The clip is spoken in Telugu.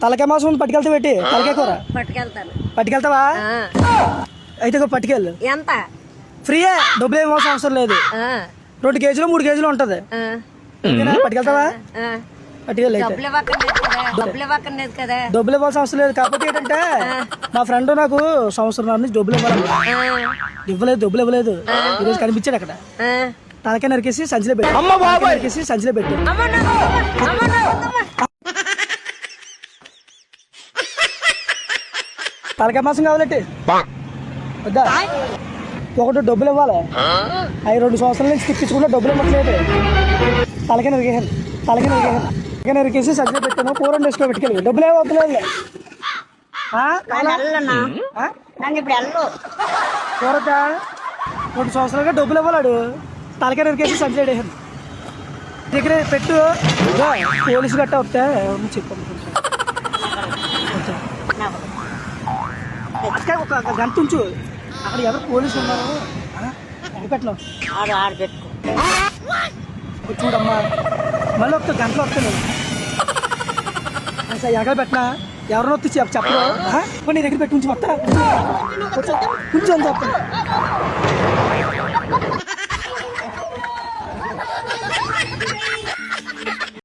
తలకాయ మాసం పట్టుకెళ్తా పెట్టి తలకాయ కూర పట్టుకెళ్తావా? అయితే పట్టుకెళ్ళు. ఎంత? ఫ్రీయే, డబ్బులు ఏం అవసరం లేదు. 2 కేజీలు 3 కేజీలు ఉంటది. పట్టుకెళ్తావా? పట్టుకెళ్ళి. డబ్బులు ఇవ్వాల్సిన అవసరం లేదు. కాకపోతే ఏంటంటే మా ఫ్రెండ్ నాకు సంవత్సరం నుంచి డబ్బులు డబ్బులు ఇవ్వలేదు. ఈరోజు కనిపించాడు అక్కడ. తలకాయ నరికేసి సంచిలో పెట్టి సంచిలో పెట్టి తలకాయ మాసం కావాలంటే వద్దా? ఒకటి డబ్బులు ఇవ్వాలి. 2 సంవత్సరాల నుంచి తిప్పించుకుంటే డబ్బులు ఇవ్వట్లేదు. తలకాయ నరికేసి సంచిలో పెట్టాను. కూర వేసుకో పెట్టుకెళ్ళి. డబ్బులు ఏమి వద్దలేదు. కూరతా 2 సంవత్సరాలుగా డబ్బులు ఇవ్వలేడు. తలకాయ నరికేసి సంచిలో వేసాను. దగ్గర పెట్టు. పోలీసు గట్ట వస్తే చెప్పు. ఒక గంట ఉంచు. అక్కడ ఎవరు పోలీసు ఉన్నారు పెట్టను. చూడమ్మా, మళ్ళీ ఒక గంటలో వస్తాను. ఎక్కడ పెట్టినా ఎవరినో వచ్చి చెప్పరు. నీ దగ్గర పెట్టి ఉంచి వస్తా. కొంచెం చెప్తాను.